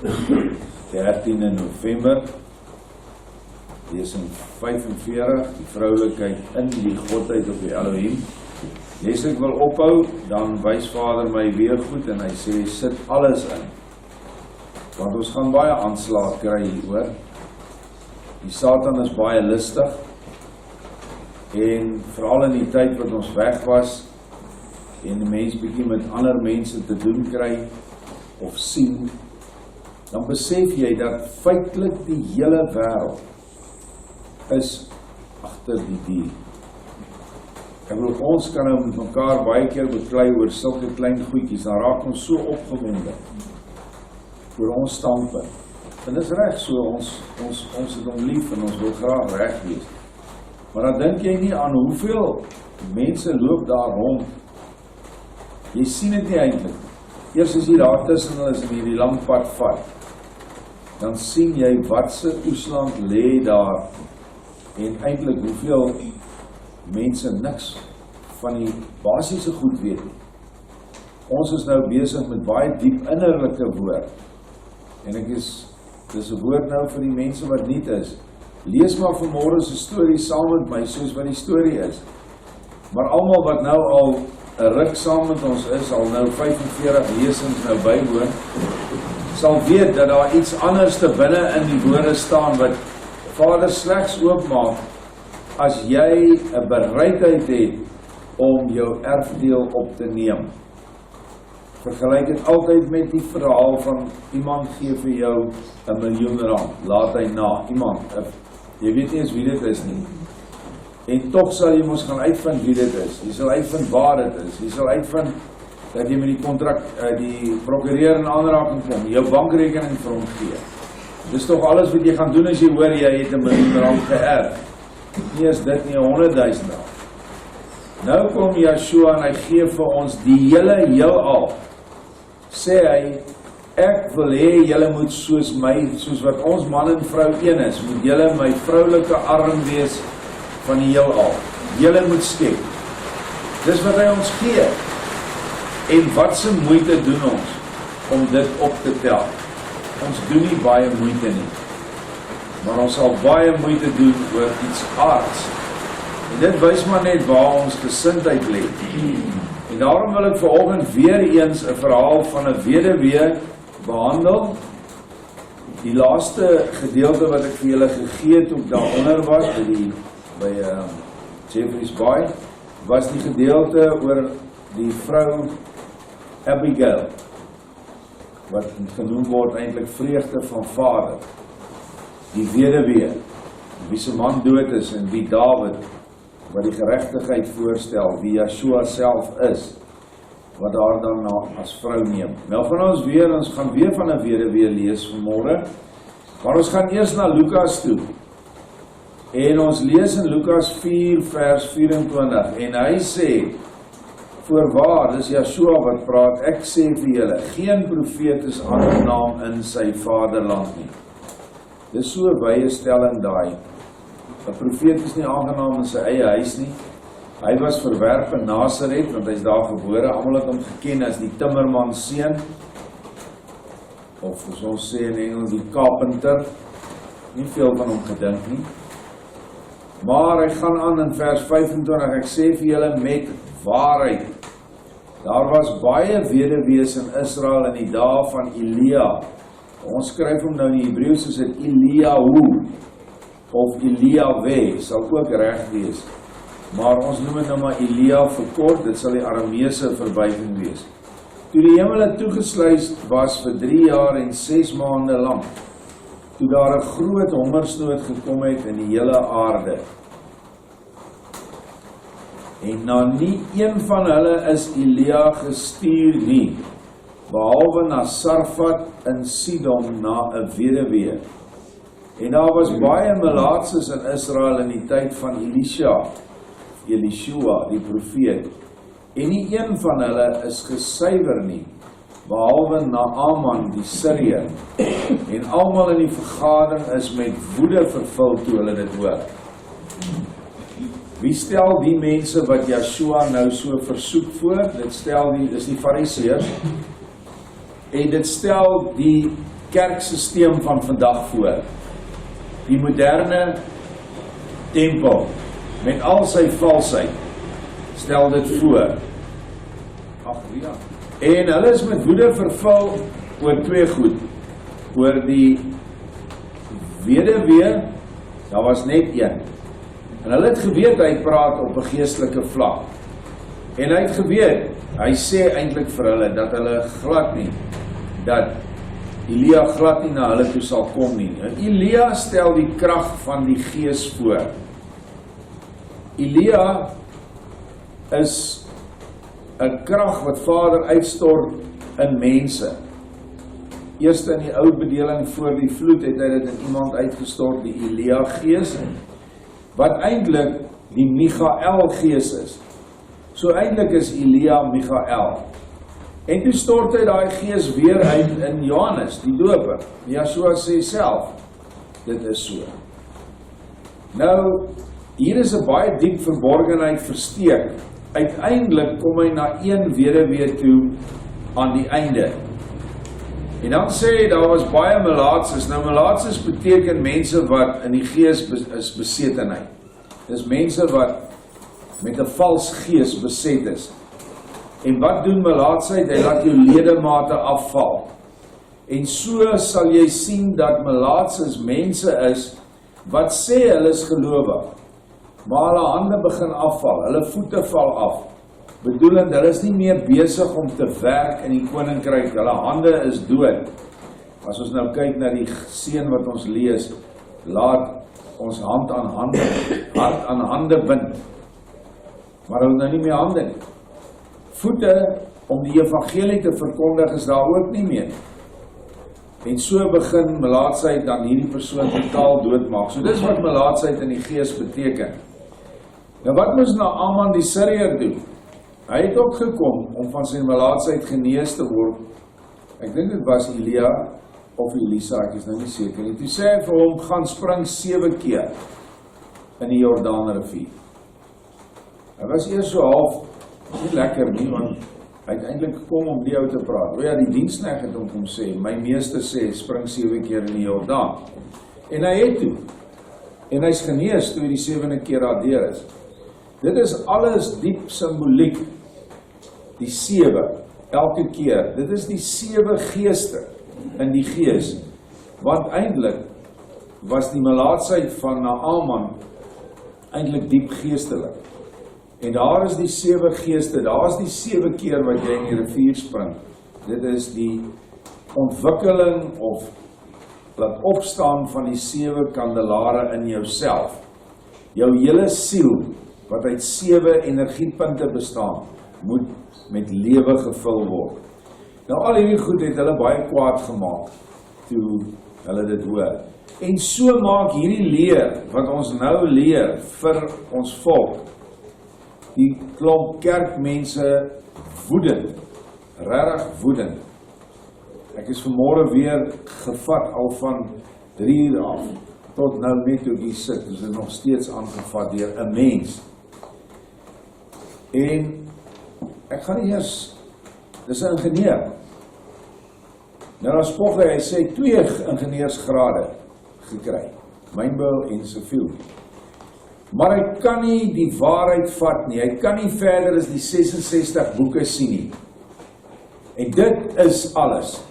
13 November, lesing 45, die vroulikheid in die Godheid op die Elohim. Lees ek wil ophou, dan wys Vader my weer goed en hy sê, sit alles in. Want ons gaan baie aanslag kry hieroor. Die Satan is baie listig, en veral in die tyd wat ons weg was, en die mens bietjie met ander mense te doen kry, of sien, dan besef jy dat feitelik die hele wêreld is agter die dier. Ek bedoel, ons kan nou met mekaar baie keer beklei oor sulke klein goedjies, dan raak ons so opgewonde oor ons standpunt. En dis reg so, ons het hom lief en ons wil graag reg wees. Maar dan dink jy nie aan hoeveel mense loop daar rond. Jy sien dit nie eintlik. Eers as jy daar tussen hulle is en jy die lang pad vat, dan sien jy wat se oesland lê daar en eintlik hoeveel mense niks van die basiese goed weet nie. Ons is nou besig met baie diep innerlike woord. En dis 'n woord nou vir die mense wat nie is. Lees maar vanmôre se storie saam met my, soos wat die storie is. Maar almal wat nou al 'n ruk saam met ons is, al nou 45 lesings nou bywoon, sal weet dat daar iets anders te binne in die woorde staan wat Vader slegs oopmaak as jy 'n bereidheid het om jou erfdeel op te neem. Vergelyk dit altyd met die verhaal van iemand gee vir jou R1 miljoen, laat hy na, iemand, jy weet nie eens wie dit is nie. En toch sal jy mos gaan uitvind wie dit is. Jy sal uitvind waar dit is. Jy sal uitvind dat jy met die prokureur in aanraking kom, jou bankrekening vir hom gee. Dis toch alles wat jy gaan doen as jy hoor jy het R1 miljoen geërf. Nie is dit nie R100.000. Nou kom Yeshua en hy gee vir ons die hele heelal. Sê hy, ek wil hê julle moet soos wat ons man en vrou een is, moet julle my vroulike arm wees van die heelal. Julle moet skep. Dis wat hy ons gee. En wat se moeite doen ons om dit op te tel? Ons doen nie baie moeite nie. Maar ons sal baie moeite doen oor iets aards. En dit wys maar net waar ons gesindheid lê. En daarom wil ek vanoggend weer eens 'n verhaal van 'n weduwee behandel. Die laaste gedeelte wat ek vir julle gegee het op daaronder was by Jeffrey's Bay, was die gedeelte oor die vrou Abigail, wat genoem word eintlik vreugde van Vader. Die weduwee, wie se man dood is en wie Dawid, wat die geregtigheid voorstel, wie Yeshua self is, wat daar dan as vrou neem. Nou ons gaan weer van 'n weduwee lees vanmôre, maar ons gaan eers na Lukas toe. En ons lees in Lukas 4 vers 24 en hy sê, voorwaar, dis Yeshua wat praat, ek sê vir julle, geen profeet is aangenaam in sy vaderland nie. Dis so 'n wye stelling daai. 'n Profeet is nie aangenaam in sy eie huis nie. Hy was verwerp in Nasaret, want hy is daar gebore. Almal het hom geken as die timmerman seun, of soos ons sê in Engels, die carpenter. Nie veel van hom gedink nie. Maar hy gaan aan in vers 25, ek sê vir julle met waarheid. Daar was baie weduwees in Israel in die dae van Elia. Ons skryf hom nou in die Hebreëus soos dit Eliahu of Eliawe, sal ook reg wees. Maar ons noem dit nou maar Elia verkort, dit sal die Arameese verbuiging wees. Toe die hemele toegesluis was vir 3 jaar en 6 maande lank, toe daar 'n groot hongersnood gekom het in die hele aarde. En na nie een van hulle is Elia gestuur nie, behalwe na Sarfat in Sidon na 'n weduwee. En daar was baie melaatses in Israel in die tyd van Elishua, die profeet. En nie een van hulle is gesuiwer nie, behalwe Naaman die Syriër. En almal in die vergadering is met woede vervul toe hulle dit hoor. Wie stel die mense wat Yeshua nou so versoek voor? Dit stel is die Fariseërs. En dit stel die kerksysteem van vandag voor. Die moderne tempel, met al sy valsheid, stel dit voor. En hulle is met woede vervul oor twee goed. Oor die weduwee, daar was net een. En hulle het geweet, hy praat op 'n geestelike vlak. En hy het geweet, hy sê eintlik vir hulle, dat hulle glad nie, dat Elia glad nie na hulle toe sal kom nie. En Elia stel die krag van die gees voor. Elia is 'n krag wat Vader uitstort in mense. Eerst in die ou bedeling voor die vloed het hy dit in iemand uitgestort, die Elia gees, wat eintlik die Michael gees is. So eintlik is Elia Michael. En toe stort hy daai gees weer uit in Johannes, die doper. Yeshua sê self, dit is so. Nou, hier is 'n baie diep verborgenheid versteek. Uiteindelik kom hy na een weduwee toe aan die einde. En dan sê hy, daar was baie melaatses. Nou, melaatses beteken mense wat in die gees is besetenheid. Dis mense wat met 'n vals gees beset is. En wat doen melaatsheid? Hy laat jou ledemate afval. En so sal jy sien dat melaatses mense is wat sê hulle is gelowig, maar hulle hande begin afval, hulle voete val af. Bedoelend, hulle is nie meer besig om te werk in die koninkryk, hulle hande is dood. As ons nou kyk na die seën wat ons lees, laat ons hart aan hande bind. Maar hulle nou nie meer hande nie. Voete, om die evangelie te verkondig, is daar ook nie meer. En so begin melaatsheid dan hierdie persoon totaal doodmaak. So dis wat melaatsheid in die gees beteken. Nou wat moes Naaman die Syriër doen? Hy het ook gekom om van sy melaatsheid genees te word. Ek dink dit was Elia of Elisa, ek is nou nie seker nie. Toe sê hy vir hom, gaan spring 7 keer in die Jordaanrivier. Hy was eers so half, nie lekker nie, want hy het eintlik gekom om die ou te praat. O ja, die diensknegt het hom kom sê, my meester sê, spring 7 keer in die Jordaan. En hy het toe. En hy is genees toe hy die 7de keer daar deur is. Dit is alles diep simboliek. Die 7, elke keer. Dit is die 7 geeste in die gees. Want eintlik was die melaatsheid van Naaman eintlik diep geestelik. En daar is die 7 geeste, daar is die 7 keer wat jy in die rivier spring. Dit is die ontwikkeling of laat opstaan van die 7 kandelare in jouself. Jou hele siel, wat uit 7 energiepunte bestaan, moet met lewe gevul word. Nou al hierdie goed het hulle baie kwaad gemaak, toe hulle dit hoor. En so maak hierdie leer, wat ons nou leer vir ons volk, die klomp kerkmense woedend, regtig woedend. Ek is vanmôre weer gevat al van 3 uur af, tot nou net toe ek hier sit, is dit nog steeds aangevat deur 'n mens. En ek gaan nie eers, dis 'n ingenieur. Nou dan spog hy sê 2 ingenieursgrade gekry, mynbou en siviel. Maar hy kan nie die waarheid vat nie, hy kan nie verder as die 66 boeke sien nie. En dit is alles.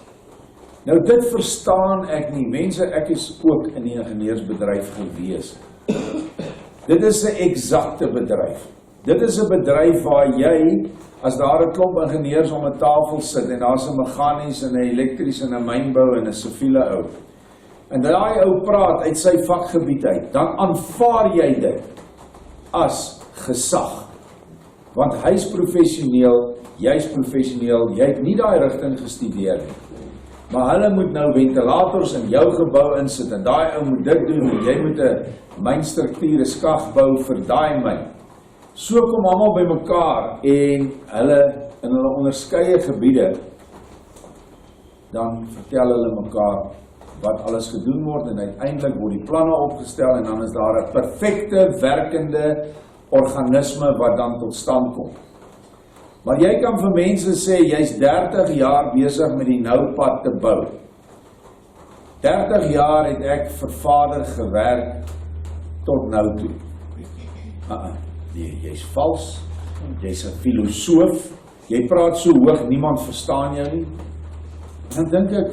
Nou dit verstaan ek nie, mense, ek is ook in die ingenieursbedryf gewees. Dit is 'n eksakte bedryf. Dit is 'n bedryf waar jy, as daar 'n klomp ingenieurs om 'n tafel sit, en daar's 'n meganies en 'n elektries en 'n mynbou en 'n siviele ou, en daai ou praat uit sy vakgebied uit, dan aanvaar jy dit as gesag. Want hy's professioneel, jy's professioneel, jy het nie daai rigting gestudeer nie. Maar hulle moet nou ventilators in jou gebou insit, en daai ou moet dit doen, en jy moet 'n mynstruktuur, 'n skag bou vir daai myn. So kom almal by mekaar, en hulle in hulle onderskeie gebiede, dan vertel hulle mekaar wat alles gedoen word, en uiteindelik word die planne opgestel, en dan is daar 'n perfekte werkende organisme wat dan tot stand kom. Maar jy kan vir mense sê, jy's 30 jaar besig met die nou pad te bou. 30 jaar het ek vir Vader gewerk tot nou toe. Jy's vals, jy's 'n filosoof, jy praat so hoog, niemand verstaan jou nie. Dan dink ek,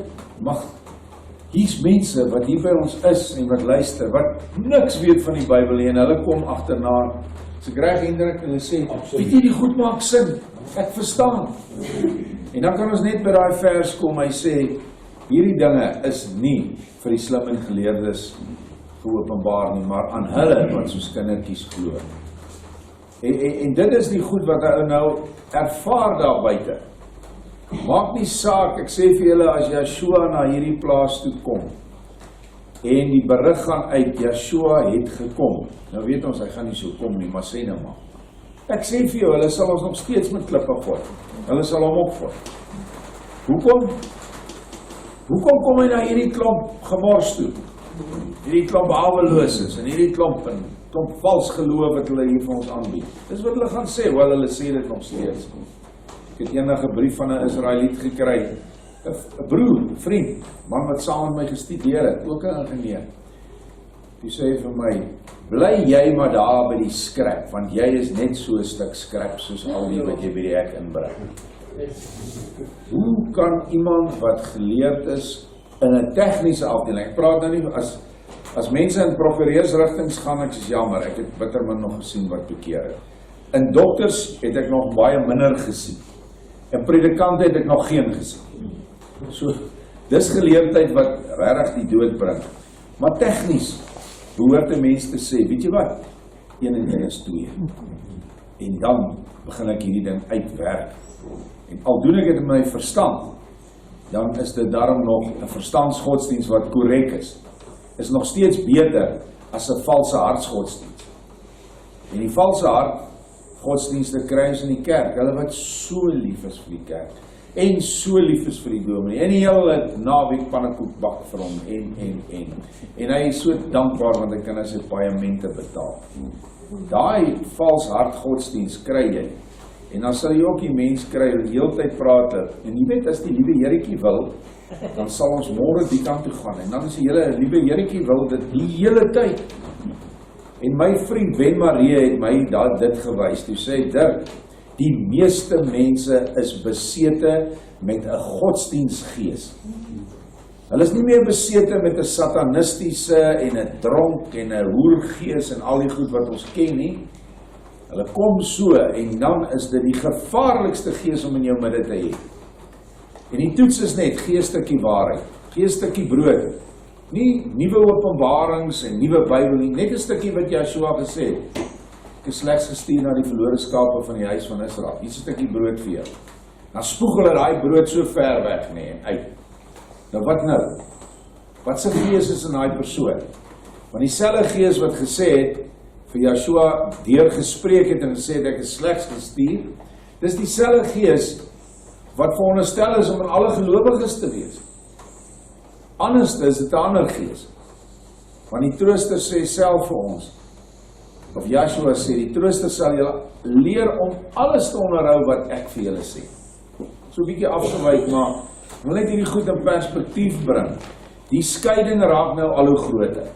hier's mense wat hier by ons is en wat luister, wat niks weet van die Bybel nie, en hulle kom agterna, as ek reg indruk, en hulle sê, weet jy, die goed maak sin, ek verstaan. En dan kan ons net by daai vers kom, hy sê, hierdie dinge is nie vir die slim en geleerdes geopenbaar nie, maar aan hulle wat soos kindertjies glo. En dit is die goed wat hy nou ervaar daar buite. Maak nie saak, ek sê vir julle, as Yeshua na hierdie plaas toe kom, en die berig gaan uit, Yeshua het gekom. Nou weet ons, hy gaan nie so kom nie, maar sê nou maar. Ek sê vir jou, hulle sal ons nog steeds met klippe gooi. Hulle sal hom opgooi. Hoekom kom hy na hierdie klomp gemors toe? Hierdie klomp haweloses, en hierdie klomp vals geloof wat hulle hier vir ons aanbied. Dis wat hulle gaan sê, wel hulle sê dit nog steeds. Ek het eendag 'n brief van 'n Israeliet gekry, 'n broer, vriend, man wat saam met my gestudeer het, ook 'n ingenieur. Die sê vir my, bly jy maar daar by die skrap, want jy is net so 'n stuk skrap soos al die wat jy by die hek inbring. Hoe kan iemand wat geleerd is in 'n tegniese afdeling, ek praat nou nie, as mense in prokureursrigtings gaan, ek is jammer, ek het bitter min nog gesien wat bekeer het. In dokters het ek nog baie minder gesien. En predikante het ek nog geen gesien. So, dis geleerdheid wat regtig die dood bring. Maar tegnies behoort 'n mens te sê, weet jy wat? 1 en 1 is 2. En dan begin ek hierdie ding uitwerk. En al doen ek dit in my verstand, dan is dit daarom nog 'n verstandsgodsdienst wat korrek is nog steeds beter as 'n valse hartsgodsdienst. En die valse hart godsdienste kry ons in die kerk, hulle wat so lief is vir die kerk, en so lief is vir die dominee, en die hele naweek pannekoek bak vir hom, en hy is so dankbaar, want hy kan sy paemente betaal. Daai vals hart godsdienst kry jy, en dan sal jy ook die mens kry, die hele tyd praat, en jy weet, as die liewe Heretjie wil, dan sal ons môre die kant toe gaan, en dan is die hele liewe Heretjie wil dit die hele tyd. En my vriend Ben Marie het my dit gewys, toe sê, Dirk, die meeste mense is besete met 'n godsdienstgees. Hulle is nie meer besete met 'n satanistiese en 'n dronk en 'n hoergees en al die goed wat ons ken nie. Hulle kom so, en dan is dit die gevaarlikste gees om in jou midde te hê. En die toets is net, gee 'n stukkie waarheid, gee 'n stukkie brood. Nie nuwe openbarings en nuwe Bybel nie, net 'n stukkie wat Yeshua gesê het. Ek is slegs gestuur na die verlore skape van die huis van Israel. Hier is 'n stukkie brood vir jou. Dan spoeg hulle daai brood so ver weg, en uit. Nou wat nou? Wat se gees is in daai persoon? Want dieselfde gees wat gesê het, vir Yeshua deurgespreek het en gesê het, ek is slegs gestuur, dis dieselfde gees wat veronderstel is om in alle gelowiges te wees. Anders is dit 'n ander gees. Want die trooster sê self vir ons, of Yeshua sê, die trooster sal julle leer om alles te onderhou wat ek vir julle sê. So 'n bietjie afgewyk, maar wil net hierdie goed in perspektief bring. Die skeiding raak nou al hoe groter.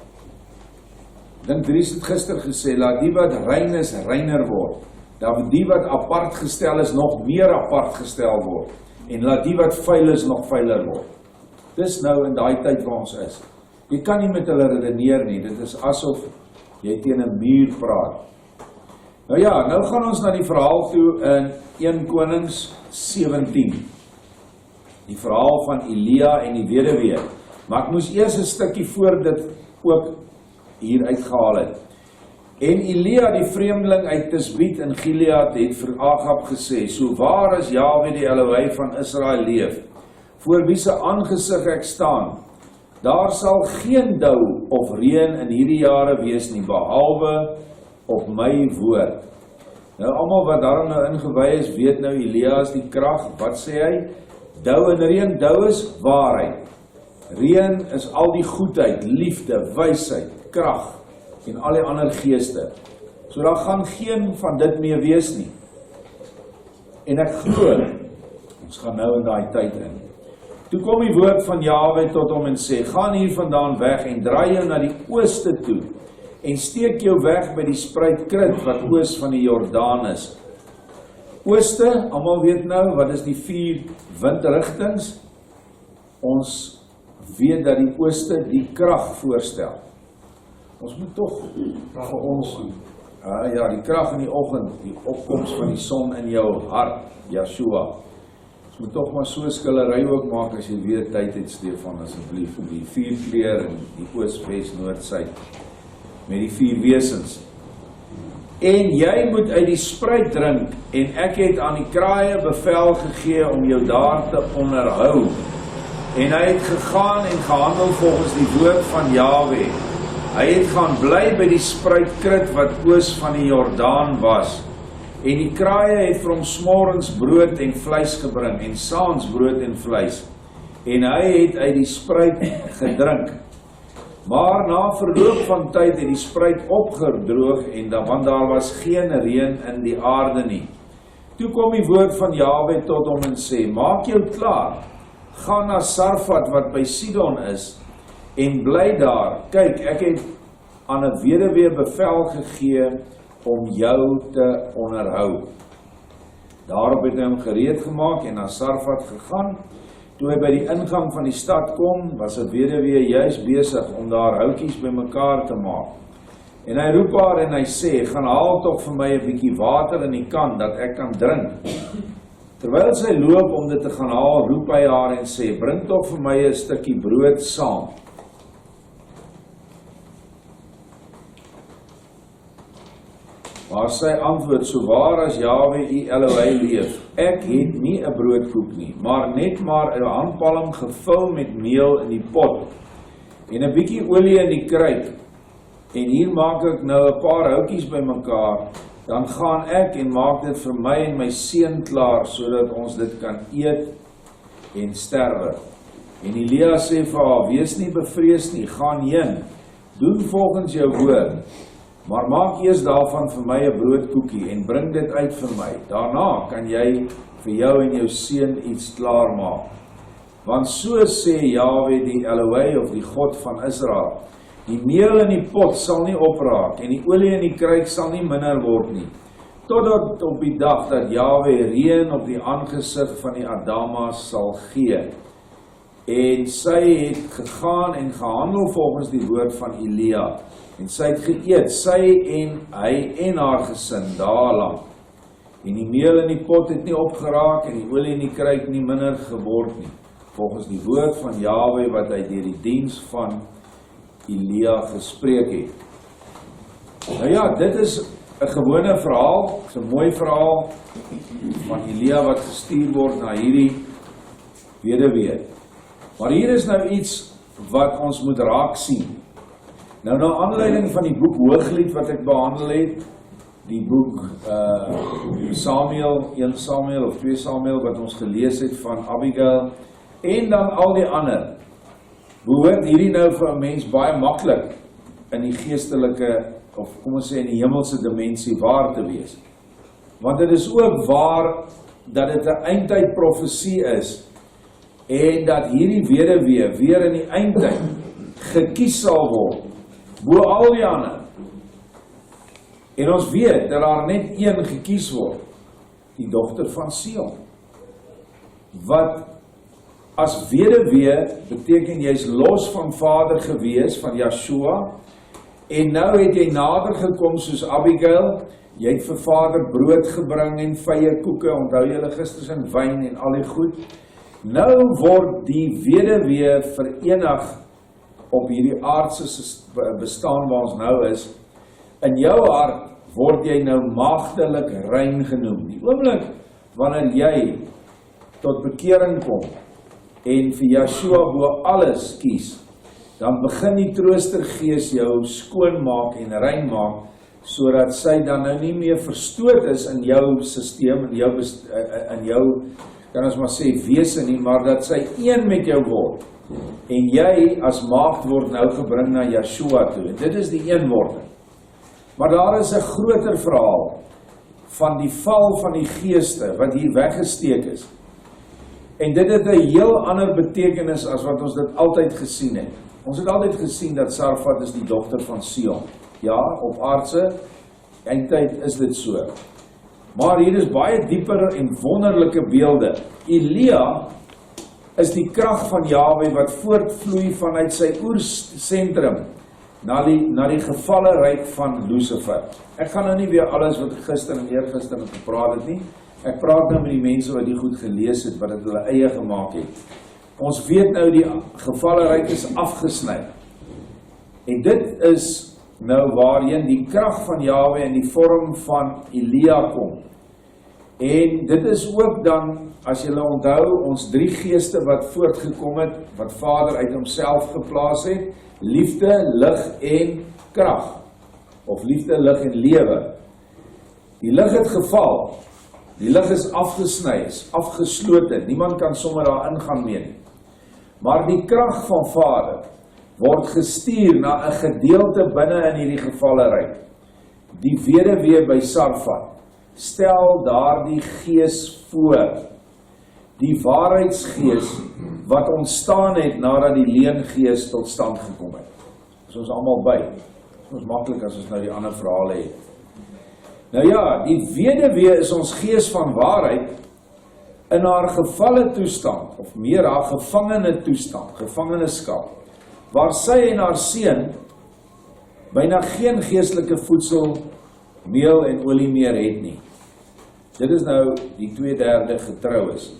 Dink Dries het gister gesê, laat die wat rein is, reiner word. Dat die wat apart gestel is, nog meer apart gestel word. En laat die wat vuil is, nog vuiler word. Dis nou in daai tyd waar ons is. Jy kan nie met hulle redeneer nie, dit is asof jy teen 'n muur praat. Nou ja, nou gaan ons na die verhaal toe in 1 Konings 17. Die verhaal van Elia en die weduwee. Maar ek moes eers 'n stukkie voor dit ook hier uitgehaal het. En Elia, die vreemdeling uit Tisbiet in Gilead, het vir Agab gesê, so waar is Jahwe die Elohim van Israel leef, voor wie se aangesig ek staan, daar sal geen dou of reën in hierdie jare wees nie, behalwe op my woord. Nou, almal wat daarom nou ingewy is, weet nou, Elia is die krag, wat sê hy? Dou en reën, dou is waarheid. Reën is al die goedheid, liefde, wysheid, krag, en al die ander geeste. So daar gaan geen van dit meer wees nie. En ek glo, ons gaan nou in daai tyd in. Toe kom die woord van Jahwe tot hom en sê, gaan hier vandaan weg en draai jou na die ooste toe en steek jou weg by die spruitkrit wat oos van die Jordaan is. Ooste, almal weet nou, wat is die 4 windrigtings? Ons weet dat die ooste die krag voorstel. Ons moet tog vir ons, die krag in die oggend, die opkoms van die son in jou hart, Yeshua. Ons moet tog maar so skillery ook maak as jy weer tyd het, Stefan, asseblief, die 4 kleur in die oos, wes, noord, suid, met die 4 wesens. En jy moet uit die spruit drink, en ek het aan die kraaie bevel gegee om jou daar te onderhou. En hy het gegaan en gehandel volgens die woord van Jahwe. Hy het gaan bly by die spruitkrit wat oos van die Jordaan was. En die kraaie het vir hom smorens brood en vleis gebring, en saans brood en vleis. En hy het uit die spruit gedrink. Maar na verloop van tyd het die spruit opgedroog, want daar was geen reën in die aarde nie. Toe kom die woord van Jahwe tot hom en sê, maak jou klaar, ga na Sarfat wat by Sidon is, en bly daar. Kyk, ek het aan 'n weduwee bevel gegee om jou te onderhou. Daarop het hy hom gereed gemaak en na Sarfat gegaan. Toe hy by die ingang van die stad kom, was 'n weduwee juis besig om daar houtjies bymekaar te maak. En hy roep haar en hy sê, gaan haal tog vir my 'n bietjie water in die kan, dat ek kan drink. Terwyl sy loop om dit te gaan haal, roep hy haar en sê, bring tog vir my 'n stukkie brood saam. Maar sy antwoord, so waar as Jahwe Elohim leef, ek het nie 'n broodkoek nie, maar net maar 'n handpalm gevul met meel in die pot, en 'n bietjie olie in die kruik, en hier maak ek nou 'n paar houtjies bymekaar, dan gaan ek en maak dit vir my en my seun klaar, sodat ons dit kan eet en sterwe. En Elia sê vir haar, wees nie bevrees nie, gaan heen, doen volgens jou woord, maar maak eers daarvan vir my 'n broodkoekie en bring dit uit vir my. Daarna kan jy vir jou en jou seun iets klaar maak. Want so sê Jahwe die Elohim of die God van Israel, die meel in die pot sal nie opraak en die olie in die kruik sal nie minder word nie, totdat op die dag dat Jahwe reën op die aangesig van die Adamas sal gee. En sy het gegaan en gehandel volgens die woord van Elia, en sy het geëet, sy en hy en haar gesin dae lank. En die meel in die pot het nie opgeraak en die olie in die kruik nie minder geword nie, volgens die woord van Jahwe wat hy deur die diens van Elia gespreek het. Nou ja, dit is 'n gewone verhaal, is 'n mooi verhaal van Elia wat gestuur word na hierdie weduwee. Maar hier is nou iets wat ons moet raak sien. Nou na aanleiding van die boek Hooglied wat ek behandel het, die boek Samuel, 1 Samuel of 2 Samuel wat ons gelees het van Abigail, en dan al die ander, behoort hierdie nou vir 'n mens baie maklik in die geestelike, of kom ons sê in die hemelse dimensie waar te wees. Want dit is ook waar dat dit 'n eindtyd profesie is, en dat hierdie weduwee weer in die eindtyd gekies sal word, bo al die ander. En ons weet dat daar net een gekies word, die dogter van Sion, wat as weduwee beteken jy's los van vader gewees, van Yeshua, en nou het jy nader gekom soos Abigail, jy het vir vader brood gebring en vye koeke, onthou julle gisters en wyn en al die goed. Nou word die weduwee verenig op hierdie aardse bestaan waar ons nou is. In jou hart word jy nou maagdelik rein genoem. Die oomblik wanneer jy tot bekering kom en vir Yeshua bo alles kies, dan begin die troostergees jou skoonmaak en rein maak, sodat sy dan nou nie meer verstoot is in jou sisteem, in jou kan ons maar sê wese nie, maar dat sy een met jou word. En jy as maagd word nou gebring na Yeshua toe. En dit is die eenwording. Maar daar is 'n groter verhaal van die val van die geeste wat hier weggesteek is. En dit het 'n heel ander betekenis as wat ons dit altyd gesien het. Ons het altyd gesien dat Sarfat is die dogter van Sion. Ja, op aardse eindtyd is dit so. Maar hier is baie dieper en wonderlike beelde. Elia is die krag van Jahwe wat voortvloei vanuit sy oersentrum na die gevalle ryk van Lucifer. Ek gaan nou nie weer alles wat ek gister en eergister gepraat het nie. Ek praat nou met die mense wat die goed gelees het, wat het hulle eie gemaak het. Ons weet nou die gevalle ryk is afgesny. En dit is nou waarheen die krag van Jahwe in die vorm van Elia kom. En dit is ook dan, as julle onthou, ons 3 geeste wat voortgekom het, wat Vader uit homself geplaas het, liefde, lig en krag, of liefde, lig en lewe. Die lig het geval, die lig is afgesny, is afgesloten, niemand kan sommer daar ingaan mee nie. Maar die krag van Vader word gestuur na 'n gedeelte binne in hierdie gevalleryk. Die weduwee by Sarfat stel daardie gees voor, die waarheidsgees wat ontstaan het nadat die leengees tot stand gekom het. Is ons almal by. Is ons maklik as ons nou die ander verhale het. Nou ja, die weduwee is ons gees van waarheid in haar gevalle toestand, of meer haar gevangene toestand, gevangeneskap, waar sy en haar seun byna geen geestelike voedsel, meel en olie meer het nie. Dit is nou die 2/3 getrou is.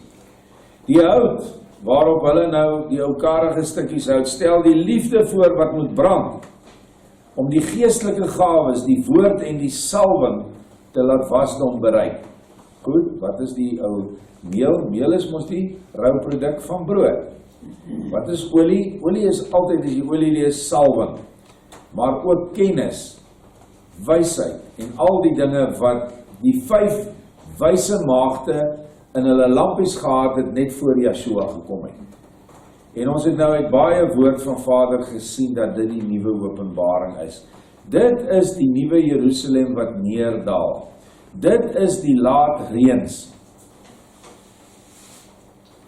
Die hout, waarop hulle nou die ou karige stukkies hout, stel die liefde voor wat moet brand, om die geestelike gawes, die woord en die salwing te laat wasdom bereik. Goed, wat is die ou meel? Meel is mos die rouproduk van brood. Wat is olie? Olie is altyd, as jy olie lees, salwing, maar ook kennis, wysheid en al die dinge wat die 5 wyse maagde in hulle lampies gehad het net voor Yeshua gekom het. En ons het nou uit baie woord van Vader gesien dat dit die nuwe openbaring is. Dit is die nuwe Jerusalem wat neerdal. Dit is die laat reëns.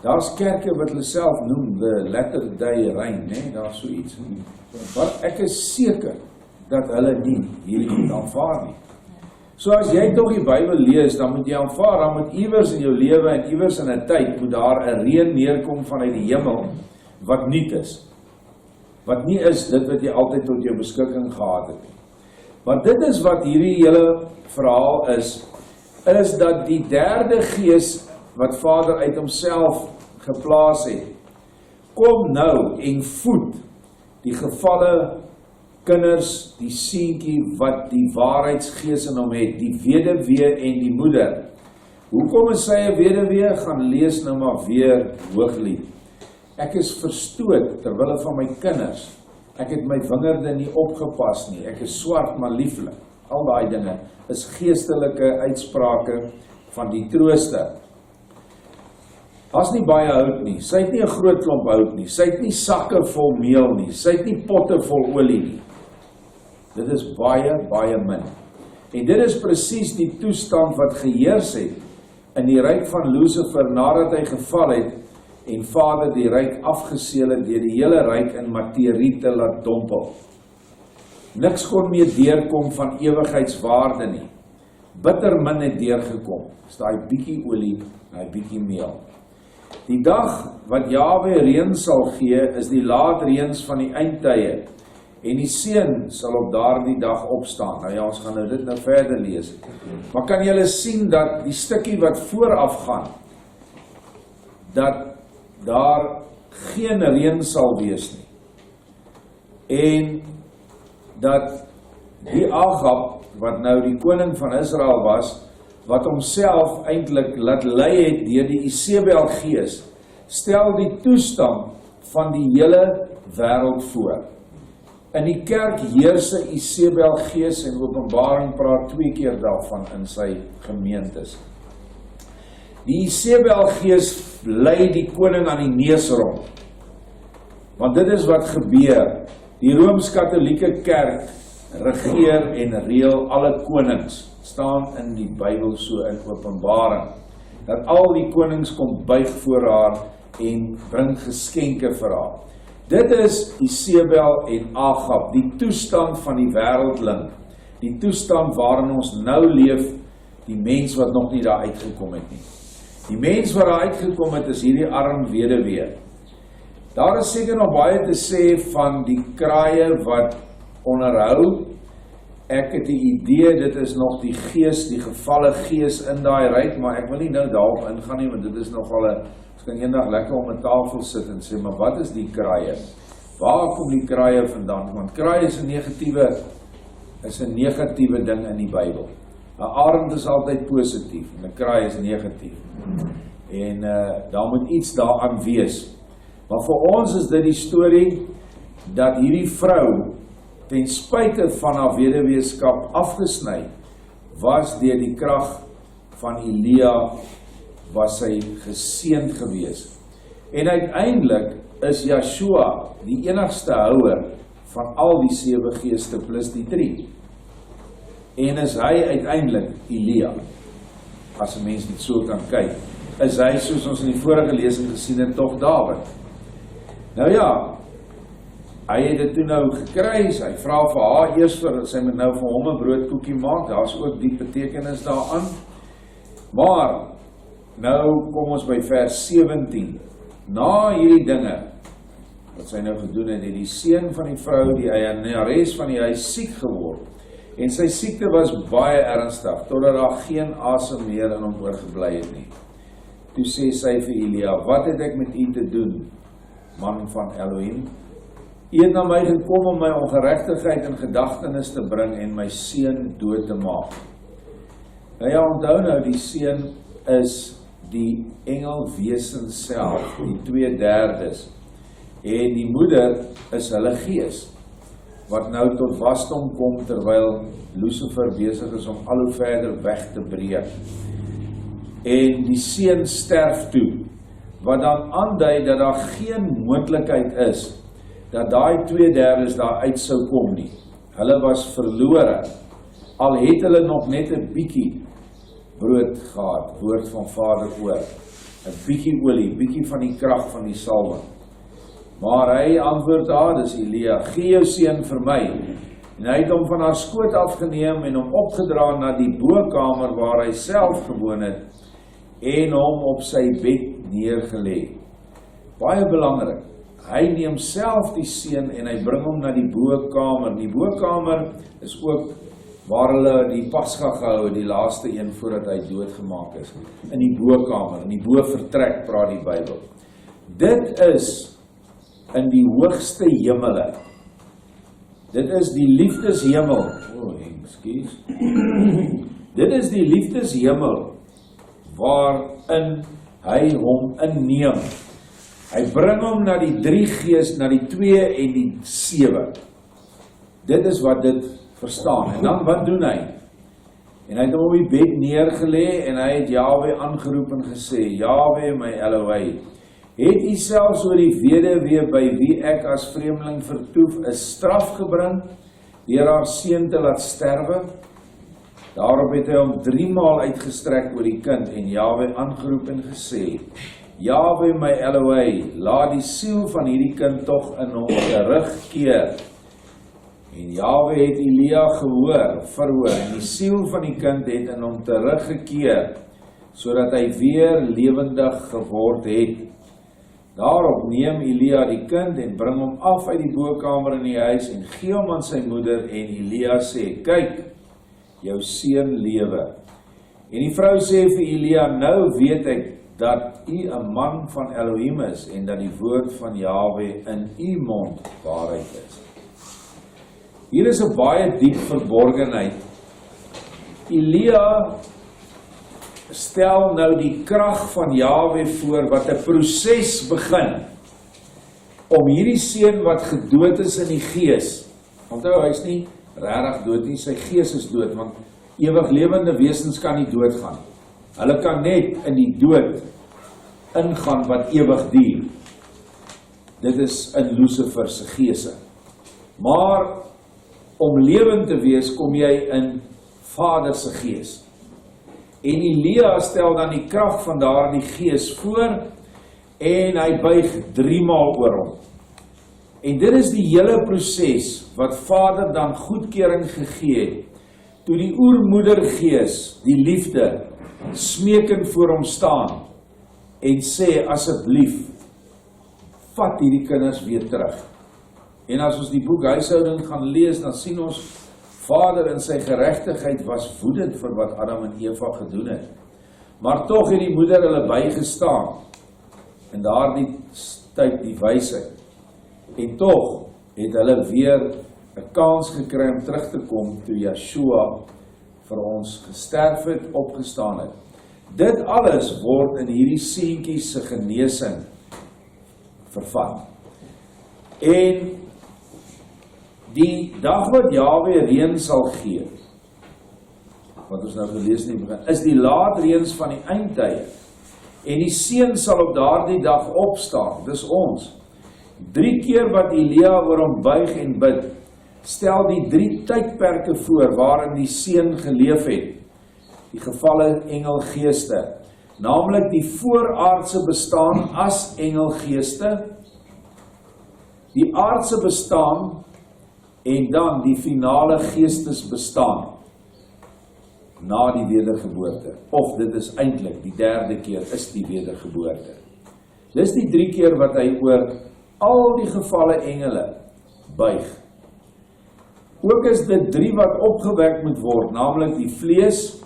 Daar's kerke wat hulle self noem the latter day rain, né? Daar's so iets. Maar ek is seker dat hulle nie hierdie aanvaar nie. So as jy tog die Bybel lees, dan moet jy aanvaar, dan moet iewers in jou lewe en iewers in 'n tyd moet daar 'n reën neerkom vanuit die hemel wat nuut is. Wat nie is dit wat jy altyd tot jou beskikking gehad het nie. Maar dit is wat hierdie hele verhaal is dat die 3de gees wat Vader uit homself geplaas het, kom nou en voed die gevalle kinders, die seentjie wat die waarheidsgees in hom het, die weduwee en die moeder. Hoekom is sy 'n weduwee? Gaan lees nou maar weer Hooglied. Ek is verstoot terwille van my kinders. Ek het my wingerde nie opgepas nie. Ek is swart maar lieflik. Al daai dinge is geestelike uitsprake van die trooster. Daar's nie baie hout nie. Sy het nie 'n groot klomp hout nie. Sy het nie sakke vol meel nie. Sy het nie potte vol olie nie. Dit is baie, baie min. En dit is presies die toestand wat geheers het in die ryk van Lucifer nadat hy geval het en Vader die ryk afgeseel het deur die hele ryk in materie te laat dompel. Niks kon meer deurkom van ewigheidswaarde nie. Bitter min het deurgekom. Is daai bietjie olie, daai bietjie meel. Die dag wat Jahwe reën sal gee, is die laat reëns van die eindtye. En die seun sal op daardie dag opstaan. Nou ja, ons gaan nou dit nou verder lees. Maar kan julle sien dat die stukkie wat vooraf gaan, dat daar geen reën sal wees nie. En dat die Agab, wat nou die koning van Israel was, wat homself eintlik laat lei het deur die Isebel gees, stel die toestand van die hele wêreld voor. In die kerk heers 'n Isebel gees en Openbaring praat 2 keer daarvan in sy gemeentes. Die Isebel gees lei die koning aan die neus rond. Want dit is wat gebeur. Die Rooms-Katolieke kerk regeer en reël alle konings. Staan in die Bybel so in Openbaring. dat al die konings kom buig voor haar en bring geskenke vir haar. Dit is Isebel en Agab, die toestand van die wêreldling, die toestand waarin ons nou leef, die mens wat nog nie daar uitgekom het nie. Die mens wat daar uitgekom het is hierdie arm weduwee. Daar is seker nog baie te sê van die kraaie wat onderhou. Ek het die idee, dit is nog die gees, die gevalle gees in daai ryk, maar ek wil nie nou daarop ingaan nie, want dit is nogal ons kan eendag lekker om 'n tafel sit en sê, maar wat is die kraaie? Waar kom die kraaie vandaan? Want kraaie is 'n negatiewe ding in die Bybel. 'n Arend is altyd positief, en 'n kraai is negatief. En daar moet iets daaraan wees. Maar vir ons is dit die storie, dat hierdie vrou, ten spyte van haar weduweeskap afgesny, was deur die krag van Elia, was sy geseënd gewees. En uiteindelik is Joshua die enigste houer van al die 7 geeste plus die 3. En is hy uiteindelik Elia, as 'n mens dit so kan kyk, is hy, soos ons in die vorige lesing gesien het, tog Dawid. Nou ja, hy het dit toe nou gekry, hy vra vir haar eers vir, sy moet nou vir hom 'n broodkoekie maak, daar is ook die betekenis daaraan. Maar, nou kom ons by vers 17. Na hierdie dinge, wat sy nou gedoen het, die seun van die vrou, die eienares van die huis, siek geword. En sy siekte was baie ernstig, totdat daar geen asem meer in hom oorgebly het nie. Toe sê sy vir Elia, wat het ek met u te doen, man van Elohim? U het na my gekom om my ongeregtigheid in gedagtenis te bring en my seun dood te maak. Nou ja, onthou nou, die seun is die engelwesen self, die 2/3, en die moeder is hulle gees, wat nou tot wasdom kom, terwyl Lucifer besig is om al hoe verder weg te breek. En die seun sterf toe, wat dan aandui dat daar geen moontlikheid is, dat daai 2/3 daar uit sou kom nie. Hulle was verlore, al het hulle nog net 'n bietjie brood gehad, woord van Vader oor, 'n bietjie olie, bietjie van die krag van die salwing. Maar hy antwoord haar, dis Elia, gee jou seun vir my. En hy het hom van haar skoot afgeneem en hom opgedra na die bokamer waar hy self gewoon het, en hom op sy bed neergelê. Baie belangrik, hy neem self die seun en hy bring hom na die bokamer. Die bokamer is ook waar hulle die Pasga gehou het, die laaste een voordat hy doodgemaak is. In die bokamer, in die bovertrek praat die Bybel. Dit is in die hoogste hemele. Dit is die liefdeshemel. Ekskuus. Dit is die liefdeshemel waarin hy hom inneem. Hy bring hom na die 3 gees, na die 2 en die 7. Dit is wat dit verstaan. En dan wat doen hy? En hy het hom op die bed neergelê en hy het Jahwe aangeroep en gesê, Jahwe my Elohim, het u selfs oor die weduwee by wie ek as vreemdeling vertoef 'n straf gebring, deur haar seun te laat sterwe? Daarop het hy hom 3 maal uitgestrek oor die kind en Jahwe aangeroep en gesê, Jahwe my Elohim, laat die siel van hierdie kind tog in hom terugkeer. En Jahwe het Elia verhoor, en die siel van die kind het in hom teruggekeer, sodat hy weer lewendig geword het. Daarop neem Elia die kind en bring hom af uit die bokamer in die huis en gee hom aan sy moeder, en Elia sê, kyk, jou seun lewe. En die vrou sê vir Elia, nou weet ek dat u 'n man van Elohim is, en dat die woord van Jahwe in u mond waarheid is. Hier is 'n baie diep verborgenheid. Elia stel nou die krag van Jahwe voor, wat 'n proses begin, om hierdie seun wat gedood is in die gees, onthou, hy is nie regtig dood nie, sy gees is dood, want ewig lewende wesens kan nie doodgaan. Hulle kan net in die dood ingaan wat ewig duur. Dit is in Lucifer se geese. Maar om lewend te wees, kom jy in Vader se gees. En Elia stel dan die krag van daardie gees voor, en hy buig 3 maal oor hom. En dit is die hele proses, wat Vader dan goedkeuring gegee het, toe die oermoedergees, die liefde, smeekend voor hom staan, en sê, asseblief, vat hierdie kinders weer terug. En as ons die boek huishouding gaan lees, dan sien ons, Vader in sy geregtigheid was woedend vir wat Adam en Eva gedoen het. Maar tog het die moeder hulle bygestaan, in daardie tyd die wysheid. En tog het hulle weer 'n kans gekry om terug te kom, toe Yeshua vir ons gesterf het, opgestaan het. Dit alles word in hierdie seentjies se genesing vervat. En die dag wat Jahwe reën sal gee, wat ons nou gelees in die begin, is die laatreëns van die eindtye. En die seun sal op daardie dag opstaan, dis ons. 3 keer wat Elia oor hom buig en bid, stel die 3 tydperke voor waarin die seun geleef het, die gevalle engelgeeste, naamlik die vooraardse bestaan as engelgeeste, die aardse bestaan, en dan die finale geestesbestaan, na die wedergeboorte, of dit is eintlik die 3de keer is die wedergeboorte. Dis die 3 keer wat hy oor al die gevalle engele buig. Ook is dit 3 wat opgewek moet word, naamlik die vlees,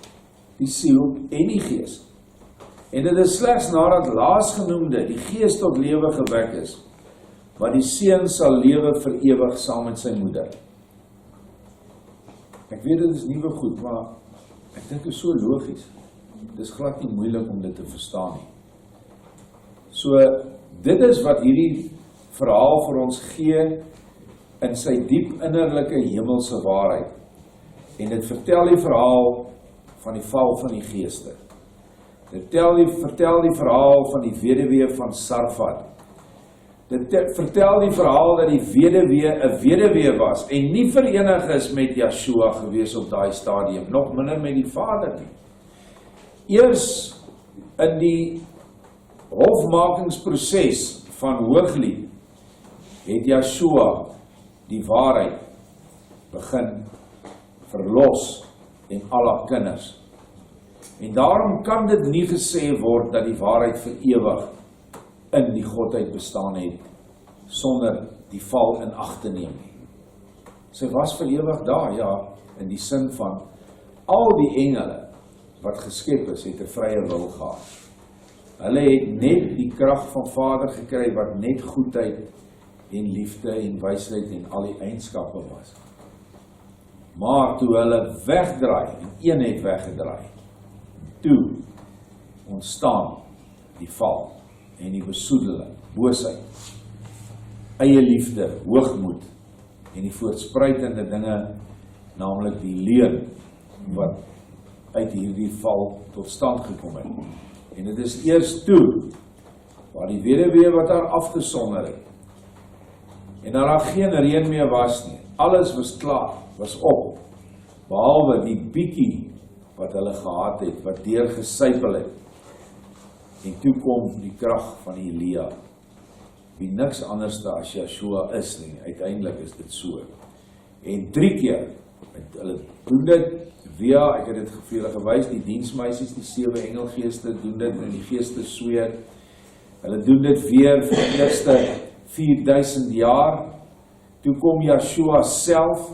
die siel en die gees. En dit is slegs nadat laasgenoemde, die gees tot lewe gewek is, wat die seun sal lewe vir ewig saam met sy moeder. Ek weet dit is nuwe goed, maar ek dink dit is so logies. Dit is glad nie moeilik om dit te verstaan nie. So, dit is wat hierdie verhaal vir ons gee in sy diep innerlike hemelse waarheid. En dit vertel die verhaal van die val van die geeste. Dit vertel die verhaal van die weduwee van Sarfat. Dit vertel die verhaal dat die weduwee 'n weduwee was en nie verenig is met Yeshua gewees op daai stadium, nog minder met die Vader nie. Eers in die hofmakingsproses van Hooglied het Yeshua die waarheid begin verlos en alle kinders. En daarom kan dit nie gesê word dat die waarheid vir ewig in die Godheid bestaan het, sonder die val in ag te neem nie. Sy was vir ewig daar, ja, in die sin van, al die engele, wat geskep is, het 'n vrye wil gehad. Hulle het net die krag van Vader gekry, wat net goedheid, en liefde, en wysheid, en al die eienskappe was. Maar toe hulle wegdraai, en een het weggedraai, toe ontstaan die val, en die besoedeling, boosheid, eie liefde, hoogmoed, en die voortspruitende dinge, naamlik die leuen, wat uit hierdie val tot stand gekom het. En dit is eers toe, waar die weduwee wat haar afgesonder het, en daar geen reën meer was nie, alles was klaar, was op, behalwe die bietjie wat hulle gehad het, wat deurgesypel het. En toe kom die krag van Elia, wie niks anders as Yeshua is nie, uiteindelik is dit so. En 3 keer, hulle doen dit via, ek het dit vir julle gewys, die diensmeisies, die 7 engelgeeste doen dit in die geeste sweer. Hulle doen dit weer vir die eerste 4000 jaar. Toe kom Yeshua self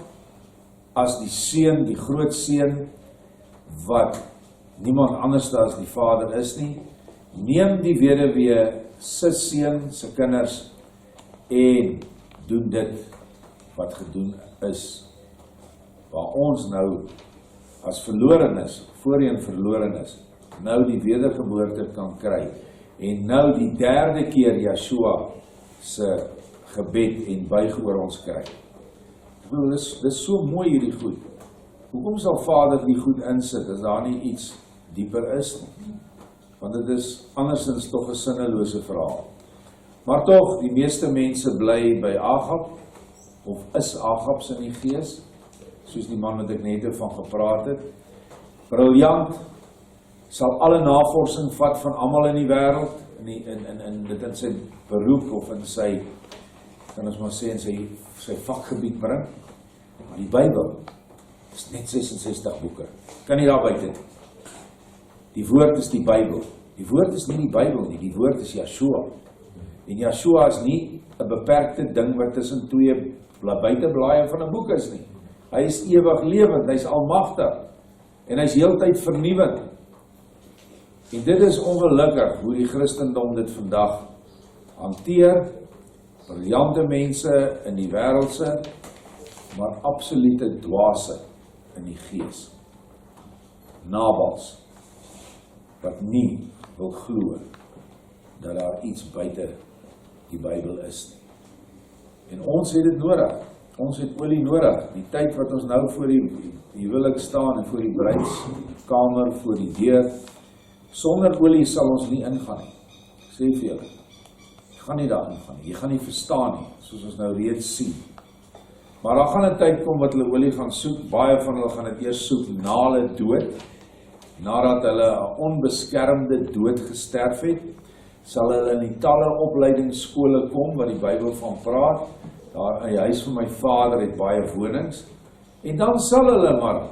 as die seun, die groot seun, wat niemand anders as die Vader is nie, neem die weduwee se seun, se kinders, en doen dit wat gedoen is, waar ons nou as verlorenes, voorheen verlorenes, nou die wedergeboorte kan kry, en nou die 3de keer Yeshua se gebed en buig oor ons kry. Ek bedoel, dit is so mooi hierdie goed. Hoekom sal Vader die goed insit, as daar nie iets dieper is nie? Want dit is andersins tog 'n sinnelose verhaal. Maar tog, die meeste mense bly by Agab, of is Agabs in die gees, soos die man wat ek net van gepraat het. Briljant, sal alle navorsing vat van almal in die wêreld, in dit in sy beroep of in sy, kan ons maar sê, in sy vakgebied bring. Maar die Bybel is net 66 boeke. Kan nie daar buite nie. Die woord is die Bybel. Die woord is nie die Bybel nie, die woord is Yeshua. En Yeshua is nie 'n beperkte ding wat tussen twee buiteblaaie van 'n boek is nie. Hy is ewig lewend, hy is almagtig en hy is heeltyd vernuwend. En dit is ongelukkig hoe die Christendom dit vandag hanteer. Briljante mense in die wêreldse, maar absolute dwaase in die gees. Nabals wat nie wil glo dat daar iets buite die Bybel is nie. En ons het dit nodig. Ons het olie nodig. Die tyd wat ons nou voor die huwelik staan en voor die bruidskamer, voor die deur, sonder olie sal ons nie ingaan nie. Ek sê vir julle, jy gaan nie daar ingaan nie. Jy gaan nie verstaan nie, soos ons nou reeds sien. Maar daar gaan 'n tyd kom wat hulle olie gaan soek. Baie van hulle gaan dit eers soek na hulle dood. Nadat hulle 'n onbeskermde dood gesterf het, sal hulle in die talle opleidingsskole kom wat die Bybel van praat. Daar in die huis van my vader het baie wonings. En dan sal hulle maar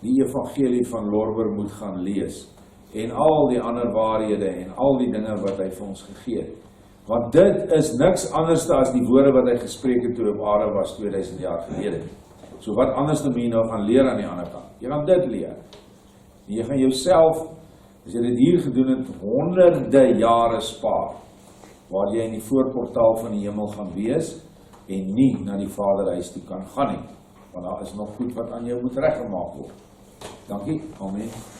die evangelie van Lorber moet gaan lees. En al die ander waarhede en al die dinge wat hy vir ons gegee het. Want dit is niks anders as die woorde wat hy gespreek het toe op aarde was 2000 jaar gelede. So wat anders moet jy nou gaan leer aan die ander kant? Jy gaan dit leer. En jy gaan jouself, as jy dit hier gedoen het, honderde jare spaar, waar jy in die voorportaal van die hemel gaan wees, en nie na die Vaderhuis toe kan gaan nie. Want daar is nog goed wat aan jou moet reggemaak word. Dankie, amen.